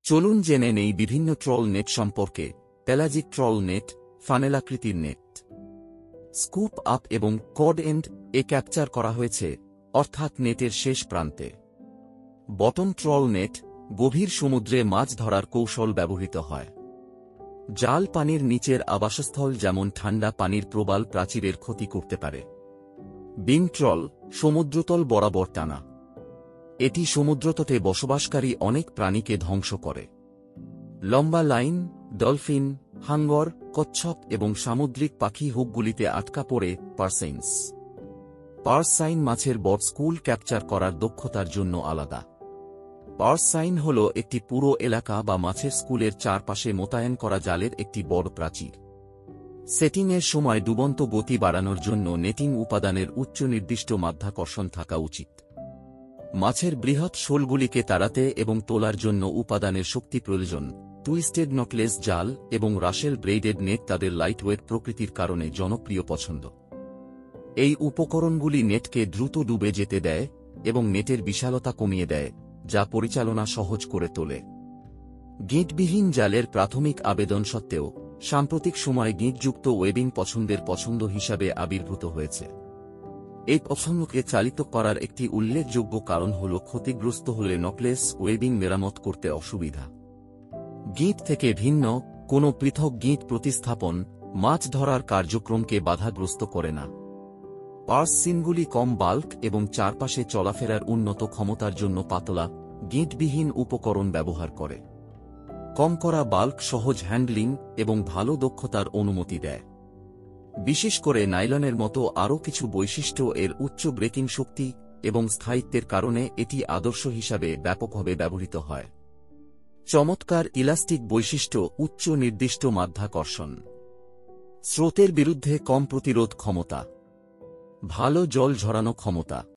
চলুন জেনে নেই বিভিন্ন ট্রল নেট সম্পর্কে। পেলাজিক ট্রল নেট, ফানেলাকৃতির নেট। স্কুপ আপ এবং কড এন্ড এ ক্যাপচার করা হয়েছে, অর্থাৎ নেটের শেষ প্রান্তে। বটম ট্রল নেট, গভীর সমুদ্রে মাছ ধরার কৌশল ব্যবহৃত হয়। জাল পানির নিচের আবাসস্থল, যেমন ঠান্ডা পানির প্রবাল প্রাচীরের ক্ষতি করতে পারে। বিম ট্রল, সমুদ্রতল বরাবর টানা। এটি সমুদ্রতটে বসবাসকারী অনেক প্রাণীকে ধ্বংস করে। লম্বা লাইন, ডলফিন, হাঙ্গর, কচ্ছপ এবং সামুদ্রিক পাখি হুকগুলিতে আটকা পড়ে। পার্সেইনস, পার্সাইন মাছের বট স্কুল ক্যাপচার করার দক্ষতার জন্য আলাদা। পার্সাইন হল একটি পুরো এলাকা বা মাছের স্কুলের চারপাশে মোতায়েন করা জালের একটি বড় প্রাচীর। সেটিংয়ের সময় ডুবন্ত গতি বাড়ানোর জন্য নেটিং উপাদানের উচ্চ নির্দিষ্ট মাধ্যাকর্ষণ থাকা উচিত। মাছের বৃহৎ শোলগুলিকে তাড়াতে এবং তোলার জন্য উপাদানের শক্তি প্রয়োজন। টুইস্টেড নকলেস জাল এবং রাসেল ব্রেইডেড নেট তাদের লাইটওয়েট প্রকৃতির কারণে জনপ্রিয় পছন্দ। এই উপকরণগুলি নেটকে দ্রুত ডুবে যেতে দেয় এবং নেটের বিশালতা কমিয়ে দেয়, যা পরিচালনা সহজ করে তোলে। গিঁটবিহীন জালের প্রাথমিক আবেদন সত্ত্বেও সাম্প্রতিক সময়ে গিঁটযুক্ত ওয়েবিং পছন্দের পছন্দ হিসাবে আবির্ভূত হয়েছে। এই পছন্দকে চালিত করার একটি উল্লেখযোগ্য কারণ হল ক্ষতিগ্রস্ত হলে নকলেস ওয়েবিং মেরামত করতে অসুবিধা। গিঁট থেকে ভিন্ন কোনো পৃথক গিঁট প্রতিস্থাপন মাছ ধরার কার্যক্রমকে বাধাগ্রস্ত করে না। পার্স সিনগুলি কম বাল্ক এবং চারপাশে চলাফেরার উন্নত ক্ষমতার জন্য পাতলা, গিঁটবিহীন উপকরণ ব্যবহার করে। কম করা বাল্ক সহজ হ্যান্ডলিং এবং ভালো দক্ষতার অনুমতি দেয়। বিশেষ করে নাইলনের মতো আরও কিছু বৈশিষ্ট্য এর উচ্চ ব্রেকিং শক্তি এবং স্থায়িত্বের কারণে এটি আদর্শ হিসাবে ব্যাপকভাবে ব্যবহৃত হয়। চমৎকার ইলাস্টিক বৈশিষ্ট্য, উচ্চ নির্দিষ্ট মাধ্যাকর্ষণ, স্রোতের বিরুদ্ধে কম প্রতিরোধ ক্ষমতা, ভালো জল ঝরানো ক্ষমতা।